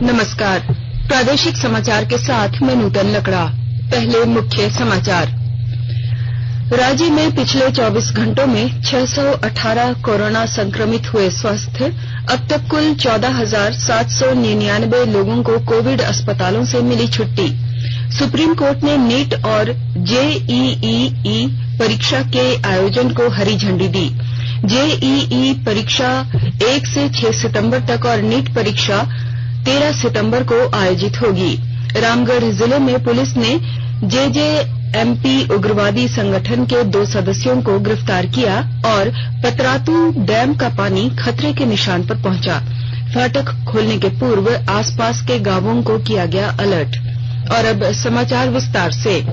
नमस्कार। प्रादेशिक समाचार के साथ मैं नूतन लकड़ा। पहले मुख्य समाचार। राज्य में पिछले 24 घंटों में 618 कोरोना संक्रमित हुए स्वस्थ। अब तक कुल 14,799 लोगों को कोविड अस्पतालों से मिली छुट्टी। सुप्रीम कोर्ट ने नीट और जेईई परीक्षा के आयोजन को हरी झंडी दी। जेईई परीक्षा 1 से 6 सितंबर तक और नीट परीक्षा 13 सितंबर को आयोजित होगी। रामगढ़ जिले में पुलिस ने जेजेएमपी उग्रवादी संगठन के 2 सदस्यों को गिरफ्तार किया और पतरातू डैम का पानी खतरे के निशान पर पहुंचा। फाटक खोलने के पूर्व आसपास के गांवों को किया गया अलर्ट। और अब समाचार विस्तार से।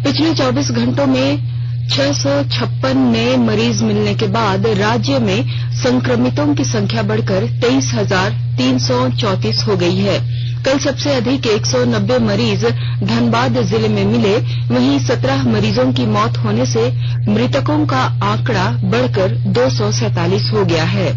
पिछले 24 घंटों में 656 नए मरीज मिलने के बाद राज्य में संक्रमितों की संख्या बढ़कर 23,334 हो गई है। कल सबसे अधिक 190 मरीज धनबाद जिले में मिले। वहीं 17 मरीजों की मौत होने से मृतकों का आंकड़ा बढ़कर 247 हो गया है,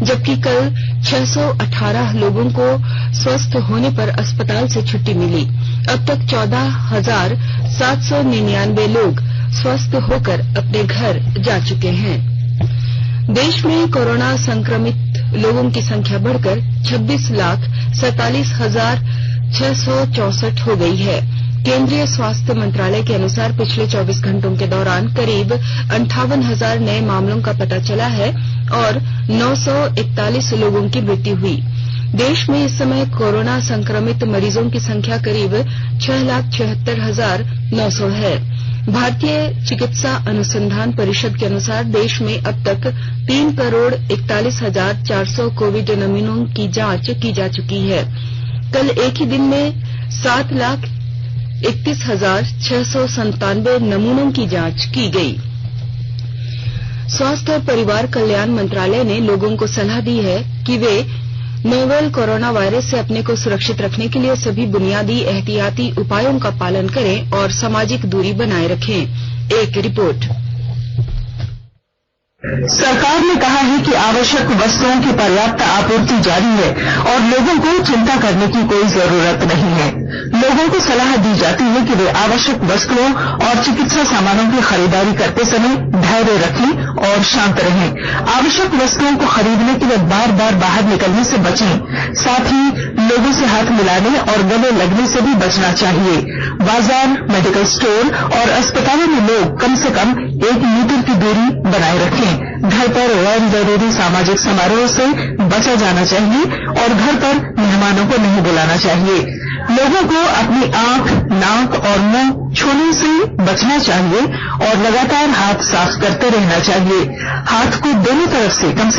जबकि कल 618 लोगों को स्वस्थ होने पर अस्पताल से छुट्टी मिली। अब तक 14,799 लोग स्वस्थ होकर अपने घर जा चुके हैं। देश में कोरोना संक्रमित लोगों की संख्या बढ़कर 26,47,664 हो गई है। केंद्रीय स्वास्थ्य मंत्रालय के अनुसार पिछले 24 घंटों के दौरान करीब 58,000 नए मामलों का पता चला है और 941 लोगों की मृत्यु हुई। देश में इस समय कोरोना संक्रमित मरीजों की संख्या करीब 6,76,900 है। भारतीय चिकित्सा अनुसंधान परिषद के अनुसार देश में अब तक 3,41,400 कोविड नमूनों की जांच की जा चुकी है। कल एक ही दिन में 7,31,697 नमूनों की जांच की गई। स्वास्थ्य और परिवार कल्याण मंत्रालय ने लोगों को सलाह दी है कि वे नोवेल कोरोना वायरस से अपने को सुरक्षित रखने के लिए सभी बुनियादी एहतियाती उपायों का पालन करें और सामाजिक दूरी बनाए रखें। एक रिपोर्ट। सरकार ने कहा है कि आवश्यक वस्तुओं की पर्याप्त आपूर्ति जारी है और लोगों को चिंता करने की कोई जरूरत नहीं है। लोगों को सलाह दी जाती है कि वे आवश्यक वस्तुओं और चिकित्सा सामानों की खरीदारी करते समय धैर्य रखें और शांत रहें। आवश्यक वस्तुओं को खरीदने के लिए बार बार बाहर निकलने से बचें। साथ ही लोगों से हाथ मिलाने और गले लगने से भी बचना चाहिए। बाजार, मेडिकल स्टोर और अस्पतालों में लोग कम से कम 1 मीटर की दूरी बनाए रखें। घर पर गैर जरूरी सामाजिक समारोह से बचा जाना चाहिए और घर पर मेहमानों को नहीं बुलाना चाहिए। लोगों को अपनी आंख, नाक और मुंह छूने से बचना चाहिए और लगातार हाथ साफ करते रहना चाहिए। हाथ को दोनों तरफ से कम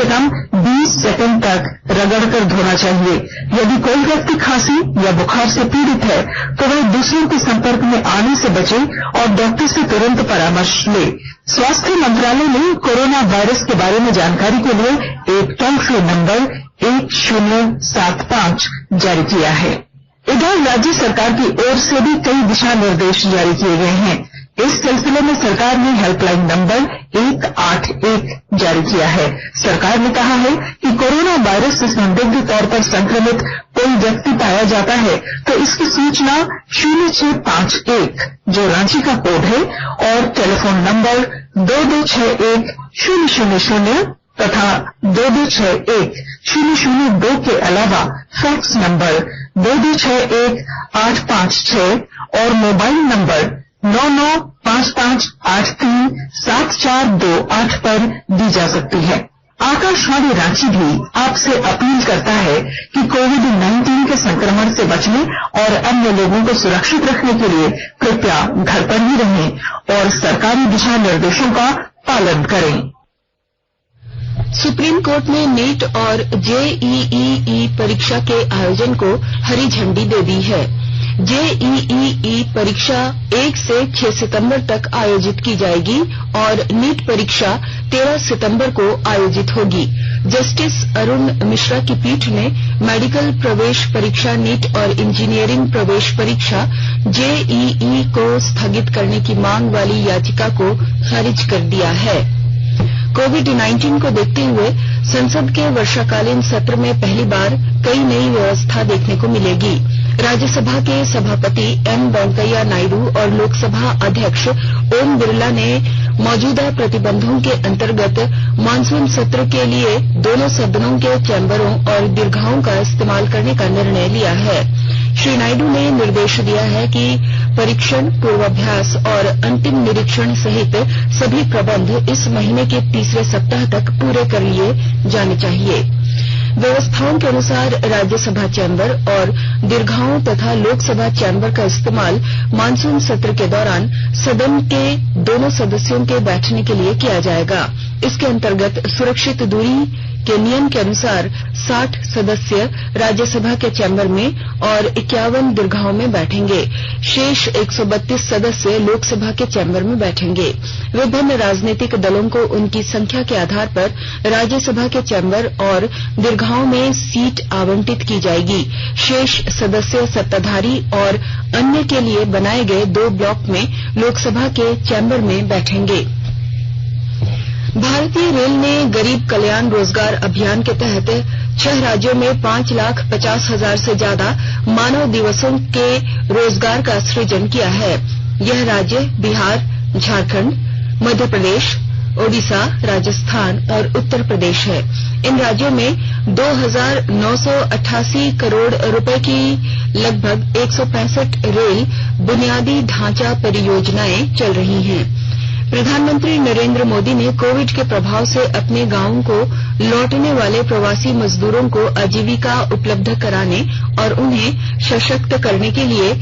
20 सेकंड तक रगड़कर धोना चाहिए। यदि कोई व्यक्ति खांसी या बुखार से पीड़ित है तो वह दूसरों के संपर्क में आने से बचे और डॉक्टर से तुरंत परामर्श ले। स्वास्थ्य मंत्रालय ने कोरोना वायरस के बारे में जानकारी के लिए एक टोल फ्री नंबर 1075 जारी किया है। इधर राज्य सरकार की ओर से भी कई दिशा निर्देश जारी किए गए हैं। इस सिलसिले में सरकार ने हेल्पलाइन नंबर 181 जारी किया है। सरकार ने कहा है कि कोरोना वायरस से संदिग्ध तौर पर संक्रमित कोई व्यक्ति पाया जाता है तो इसकी सूचना 0651 जो रांची का कोड है और टेलीफोन नंबर 2261-000 तथा 2261-002 के अलावा फैक्स नंबर 2261-856 और मोबाइल नंबर 9955837428 पर दी जा सकती है। आकाशवाणी रांची भी आपसे अपील करता है कि कोविड-19 के संक्रमण से बचने और अन्य लोगों को सुरक्षित रखने के लिए कृपया घर पर ही रहें और सरकारी दिशा निर्देशों का पालन करें। सुप्रीम कोर्ट ने नीट और जेईई परीक्षा के आयोजन को हरी झंडी दे दी है। जेईई परीक्षा 1 से 6 सितंबर तक आयोजित की जाएगी और नीट परीक्षा 13 सितंबर को आयोजित होगी। जस्टिस अरुण मिश्रा की पीठ ने मेडिकल प्रवेश परीक्षा नीट और इंजीनियरिंग प्रवेश परीक्षा जेईई को स्थगित करने की मांग वाली याचिका को खारिज कर दिया है। कोविड-19 को देखते हुए संसद के वर्षाकालीन सत्र में पहली बार कई नई व्यवस्था देखने को मिलेगी। राज्यसभा के सभापति एम वेंकैया नायडू और लोकसभा अध्यक्ष ओम बिरला ने मौजूदा प्रतिबंधों के अंतर्गत मानसून सत्र के लिए दोनों सदनों के चैम्बरों और दीर्घाओं का इस्तेमाल करने का निर्णय लिया है। श्री नायडू ने निर्देश दिया है कि परीक्षण, पूर्वाभ्यास और अंतिम निरीक्षण सहित सभी प्रबंध इस महीने के तीसरे सप्ताह तक पूरे कर लिए जाने चाहिए। व्यवस्थाओं के अनुसार राज्यसभा चैम्बर और दीर्घाओं तथा लोकसभा चैम्बर का इस्तेमाल मानसून सत्र के दौरान सदन के दोनों सदस्यों के बैठने के लिए किया जाएगा। इसके अंतर्गत सुरक्षित दूरी के नियम के अनुसार 60 सदस्य राज्यसभा के चैम्बर में और 51 दीर्घाओं में बैठेंगे। शेष 132 सदस्य लोकसभा के चैम्बर में बैठेंगे। विभिन्न राजनीतिक दलों को उनकी संख्या के आधार पर राज्यसभा के चैम्बर और दीर्घाओं में सीट आवंटित की जाएगी। शेष सदस्य सत्ताधारी और अन्य के लिए बनाए गए 2 ब्लॉक में लोकसभा के चैम्बर में बैठेंगे। भारतीय रेल ने गरीब कल्याण रोजगार अभियान के तहत 6 राज्यों में 5,50,000 से ज्यादा मानव दिवसों के रोजगार का सृजन किया है। यह राज्य बिहार, झारखंड, मध्य प्रदेश, ओडिशा, राजस्थान और उत्तर प्रदेश है। इन राज्यों में 2,988 करोड़ रुपए की लगभग 165 रेल बुनियादी ढांचा परियोजनाएं चल रही हैं। प्रधानमंत्री नरेंद्र मोदी ने कोविड के प्रभाव से अपने गांवों को लौटने वाले प्रवासी मजदूरों को आजीविका उपलब्ध कराने और उन्हें सशक्त करने के लिए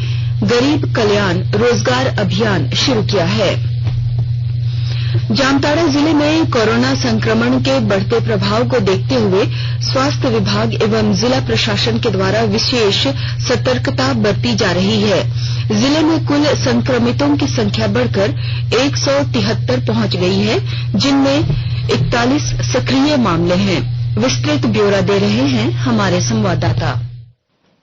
गरीब कल्याण रोजगार अभियान शुरू किया है। जामताड़ा जिले में कोरोना संक्रमण के बढ़ते प्रभाव को देखते हुए स्वास्थ्य विभाग एवं जिला प्रशासन के द्वारा विशेष सतर्कता बरती जा रही है। जिले में कुल संक्रमितों की संख्या बढ़कर 173 पहुंच गई है, जिनमें 41 सक्रिय मामले हैं। विस्तृत ब्यौरा दे रहे हैं हमारे संवाददाता।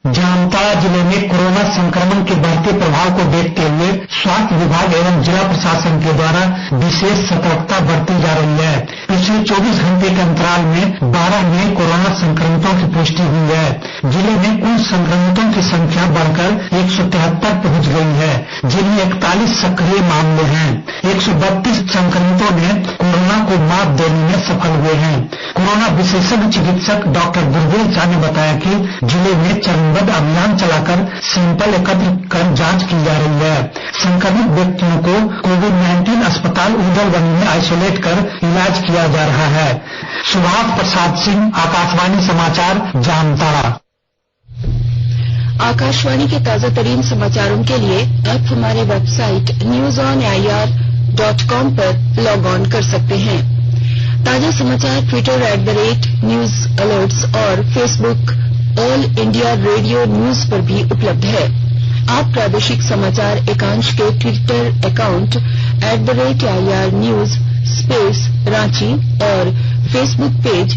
जामताड़ा जिले में कोरोना संक्रमण के बढ़ते प्रभाव को देखते हुए स्वास्थ्य विभाग एवं जिला प्रशासन के द्वारा विशेष सतर्कता बरती जा रही है। पिछले 24 घंटे के अंतराल में 12 नए कोरोना संक्रमितों की पुष्टि हुई है। जिले में कुल संक्रमितों की संख्या बढ़कर 173 पहुंच गई है, जिनमें 41 सक्रिय मामले हैं। 132 संक्रमितों ने कोरोना को मात देने में सफल हुए हैं। कोरोना विशेषज्ञ चिकित्सक डॉक्टर दुर्बेल शाह ने बताया कि जिले में चरणबद्ध अभियान चलाकर सैंपल एकत्र कर जांच की जा रही है। संक्रमित व्यक्तियों को कोविड-19 अस्पताल उदलबनी में आइसोलेट कर इलाज किया जा रहा है। सुभाष प्रसाद सिंह, आकाशवाणी समाचार, जामताड़ा। आकाशवाणी के ताजा तरीन समाचारों के लिए आप हमारे वेबसाइट newsonair.com पर लॉग ऑन कर सकते हैं। ताजा समाचार ट्विटर @न्यूज अलर्ट्स और Facebook All India Radio News पर भी उपलब्ध है। आप प्रादेशिक समाचार एकांश के Twitter account @AIR News Ranchi और Facebook page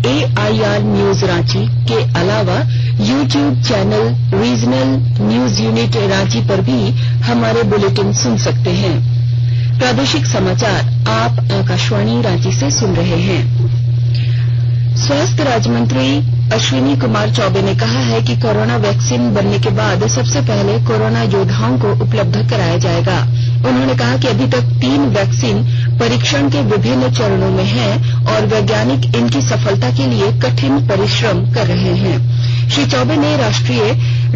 AIR News Ranchi के अलावा YouTube channel Regional News Unit Ranchi पर भी हमारे बुलेटिन सुन सकते हैं। प्रादेशिक समाचार आप आकाशवाणी रांची से सुन रहे हैं। स्वास्थ्य राज्य मंत्री अश्विनी कुमार चौबे ने कहा है कि कोरोना वैक्सीन बनने के बाद सबसे पहले कोरोना योद्धाओं को उपलब्ध कराया जाएगा। उन्होंने कहा कि अभी तक 3 वैक्सीन परीक्षण के विभिन्न चरणों में हैं और वैज्ञानिक इनकी सफलता के लिए कठिन परिश्रम कर रहे हैं। श्री चौबे ने राष्ट्रीय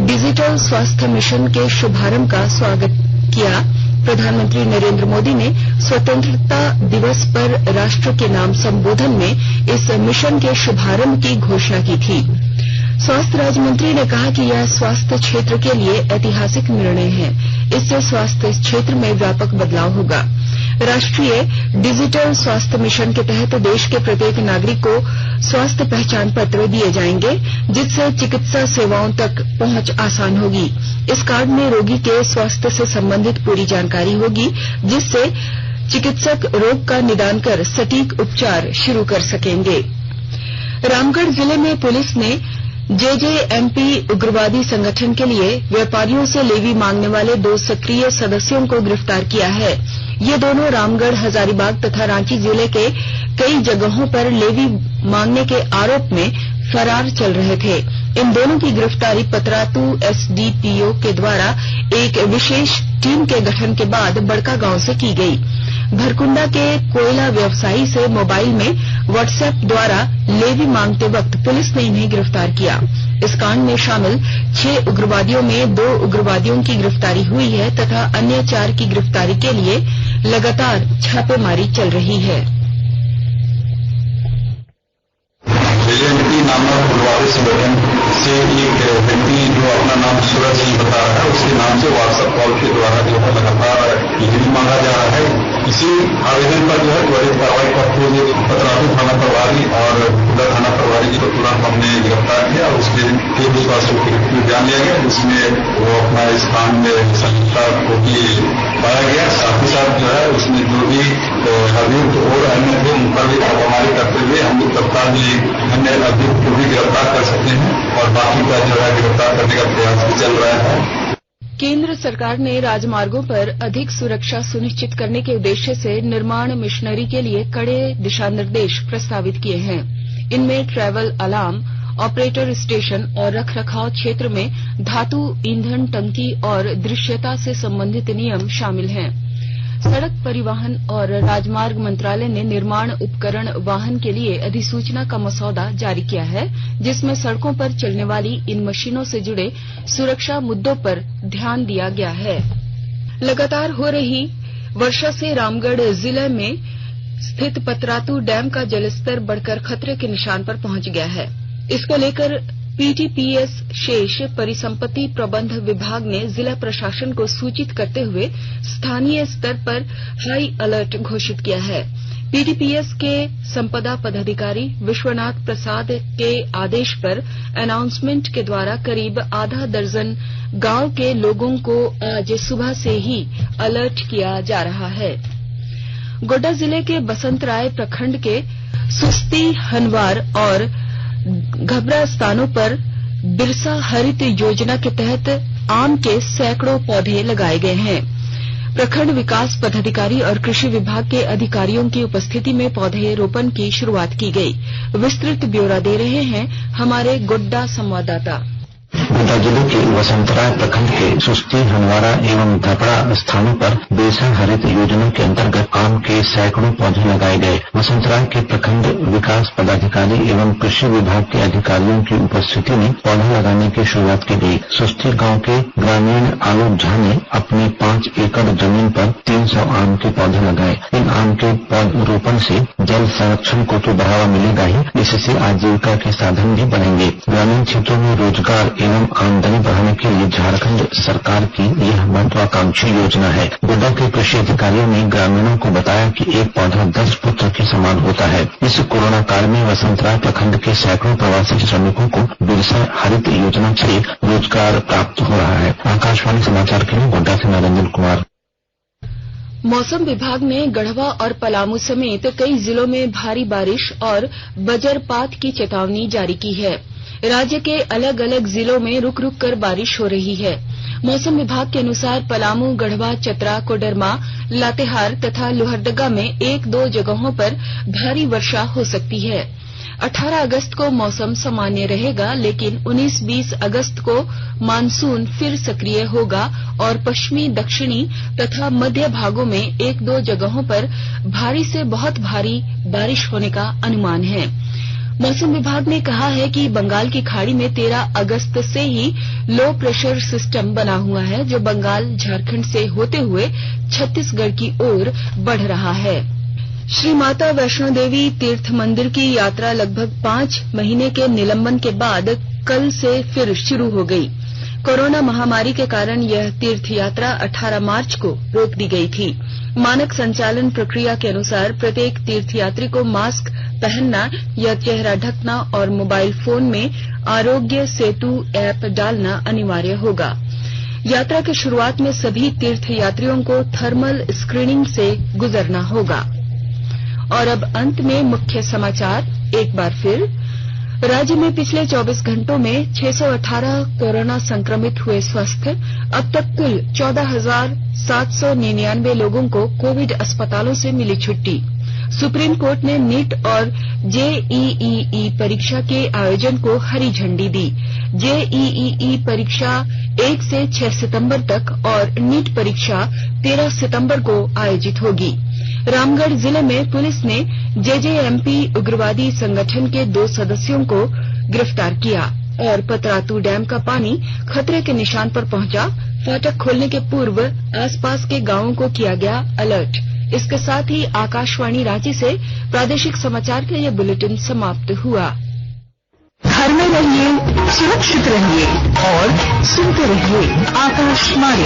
डिजिटल स्वास्थ्य मिशन के शुभारंभ का स्वागत किया। प्रधानमंत्री नरेंद्र मोदी ने स्वतंत्रता दिवस पर राष्ट्र के नाम संबोधन में इस मिशन के शुभारंभ की घोषणा की थी। स्वास्थ्य राज्य मंत्री ने कहा कि यह स्वास्थ्य क्षेत्र के लिए ऐतिहासिक निर्णय है। इससे स्वास्थ्य क्षेत्र में व्यापक बदलाव होगा। राष्ट्रीय डिजिटल स्वास्थ्य मिशन के तहत देश के प्रत्येक नागरिक को स्वास्थ्य पहचान पत्र दिए जाएंगे, जिससे चिकित्सा सेवाओं तक पहुंच आसान होगी। इस कार्ड में रोगी के स्वास्थ्य से संबंधित पूरी जानकारी होगी, जिससे चिकित्सक रोग का निदान कर सटीक उपचार शुरू कर सकेंगे। रामगढ़ जिले में पुलिस ने जेजेएमपी उग्रवादी संगठन के लिए व्यापारियों से लेवी मांगने वाले 2 सक्रिय सदस्यों को गिरफ्तार किया है। ये दोनों रामगढ़, हजारीबाग तथा रांची जिले के कई जगहों पर लेवी मांगने के आरोप में फरार चल रहे थे। इन दोनों की गिरफ्तारी पतरातू एसडीपीओ के द्वारा एक विशेष टीम के गठन के बाद बड़कागांव से की गई। भरकुंडा के कोयला व्यवसायी से मोबाइल में व्हाट्सएप द्वारा लेवी मांगते वक्त पुलिस ने इन्हें गिरफ्तार किया। इस कांड में शामिल 6 उग्रवादियों में 2 उग्रवादियों की गिरफ्तारी हुई है तथा अन्य 4 की गिरफ्तारी के लिए लगातार छापेमारी चल रही है। जेजेएमपी नामक उग्रवादी संगठन से एक व्यक्ति जो अपना नाम सूरज सिंह बता रहा है, उसके नाम से व्हाट्सएप कॉल के द्वारा जो है लगातार लेवी मांगा जा रहा है। इसी आवेदन पर जो है त्वरित कार्रवाई करते हुए पतरातू थाना प्रभारी और खुदा थाना प्रभारी को तुरंत हमने गिरफ्तार किया और उसके फिर विश्वासों की बयान लिया गया, जिसमें वो अपना इस कांड में संलिप्तता होती पाया गया। साथ ही साथ जो है उसमें जो भी अभियुक्त और अन्य थे उन पर भी छापामारी करते हुए हम लोग तत्काल अन्य अभियुक्त को भी गिरफ्तार कर सकते हैं और बाकी का जो है गिरफ्तार करने का प्रयास भी चल रहा है। केंद्र सरकार ने राजमार्गों पर अधिक सुरक्षा सुनिश्चित करने के उद्देश्य से निर्माण मशीनरी के लिए कड़े दिशा निर्देश प्रस्तावित किए हैं। इनमें ट्रैवल अलार्म, ऑपरेटर स्टेशन और रखरखाव क्षेत्र में धातु ईंधन टंकी और दृश्यता से संबंधित नियम शामिल हैं। सड़क परिवहन और राजमार्ग मंत्रालय ने निर्माण उपकरण वाहन के लिए अधिसूचना का मसौदा जारी किया है, जिसमें सड़कों पर चलने वाली इन मशीनों से जुड़े सुरक्षा मुद्दों पर ध्यान दिया गया है। लगातार हो रही वर्षा से रामगढ़ जिले में स्थित पतरातू डैम का जलस्तर बढ़कर खतरे के निशान पर पहुंच गया है। इसको लेकर पीटीपीएस शेष परिसंपत्ति प्रबंध विभाग ने जिला प्रशासन को सूचित करते हुए स्थानीय स्तर पर हाई अलर्ट घोषित किया है। पीटीपीएस के संपदा पदाधिकारी विश्वनाथ प्रसाद के आदेश पर अनाउंसमेंट के द्वारा करीब आधा दर्जन गांव के लोगों को आज सुबह से ही अलर्ट किया जा रहा है। गोड्डा जिले के बसंतराय प्रखंड के सुस्ती, हनवार और घबरा स्थानों पर बिरसा हरित योजना के तहत आम के सैकड़ों पौधे लगाए गए हैं। प्रखंड विकास पदाधिकारी और कृषि विभाग के अधिकारियों की उपस्थिति में पौधे रोपण की शुरुआत की गई। विस्तृत ब्यौरा दे रहे हैं हमारे गोड्डा संवाददाता। गोड्डा जिले के वसंतराय प्रखंड के सुस्ती, हनवारा एवं धपड़ा स्थानों पर बिरसा हरित योजना के अंतर्गत आम के सैकड़ों पौधे लगाए गए। वसंतराय के प्रखंड विकास पदाधिकारी एवं कृषि विभाग के अधिकारियों की उपस्थिति में पौधा लगाने की शुरुआत की गई। सुस्ती गांव के ग्रामीण आलोक झा ने अपनी 5 एकड़ जमीन पर 300 आम के पौधे लगाए। इन आम के पौधरोपण से जल संरक्षण को तो बढ़ावा मिलेगा ही, इससे आजीविका के साधन भी बढ़ेंगे। ग्रामीण क्षेत्रों में रोजगार एवं आमदनी बढ़ाने के लिए झारखंड सरकार की यह महत्वाकांक्षी योजना है। गोड्डा के कृषि अधिकारियों ने ग्रामीणों को बताया कि एक पौधा 10 पुत्र के समान होता है। इस कोरोना काल में वसंतराय प्रखंड के सैकड़ों प्रवासी श्रमिकों को बिरसा हरित योजना से रोजगार प्राप्त हो रहा है। आकाशवाणी समाचार के लिए गोड्डा से नरेंद्र कुमार। मौसम विभाग ने गढ़वा और पलामू समेत कई जिलों में भारी बारिश और वज्रपात की चेतावनी जारी की है। राज्य के अलग अलग जिलों में रुक रुक कर बारिश हो रही है। मौसम विभाग के अनुसार पलामू, गढ़वा, चतरा, कोडरमा, लातेहार तथा लोहरदगा में 1-2 जगहों पर भारी वर्षा हो सकती है। 18 अगस्त को मौसम सामान्य रहेगा, लेकिन 19-20 अगस्त को मानसून फिर सक्रिय होगा और पश्चिमी, दक्षिणी तथा मध्य भागों में 1-2 जगहों पर भारी से बहुत भारी बारिश होने का अनुमान है। मौसम विभाग ने कहा है कि बंगाल की खाड़ी में 13 अगस्त से ही लो प्रेशर सिस्टम बना हुआ है, जो बंगाल, झारखंड से होते हुए छत्तीसगढ़ की ओर बढ़ रहा है। श्री माता वैष्णो देवी तीर्थ मंदिर की यात्रा लगभग 5 महीने के निलंबन के बाद कल से फिर शुरू हो गई। कोरोना महामारी के कारण यह तीर्थ यात्रा 18 मार्च को रोक दी गई थी। मानक संचालन प्रक्रिया के अनुसार प्रत्येक तीर्थयात्री को मास्क पहनना या चेहरा ढकना और मोबाइल फोन में आरोग्य सेतु ऐप डालना अनिवार्य होगा। यात्रा की शुरुआत में सभी तीर्थयात्रियों को थर्मल स्क्रीनिंग से गुजरना होगा। और अब अंत में मुख्य समाचार एक बार फिर। राज्य में पिछले 24 घंटों में 618 कोरोना संक्रमित हुए स्वस्थ। अब तक कुल 14,799 लोगों को कोविड अस्पतालों से मिली छुट्टी। सुप्रीम कोर्ट ने नीट और जेईई परीक्षा के आयोजन को हरी झंडी दी। जेईई परीक्षा 1 से 6 सितंबर तक और नीट परीक्षा 13 सितंबर को आयोजित होगी। रामगढ़ जिले में पुलिस ने जेजेएमपी उग्रवादी संगठन के 2 सदस्यों को गिरफ्तार किया और पतरातू डैम का पानी खतरे के निशान पर पहुंचा। फाटक खोलने के पूर्व आसपास के गांवों को किया गया अलर्ट। इसके साथ ही आकाशवाणी रांची से प्रादेशिक समाचार का ये बुलेटिन समाप्त हुआ। घर में रहिए, सुरक्षित रहिए और सुनते रहिए आकाशवाणी।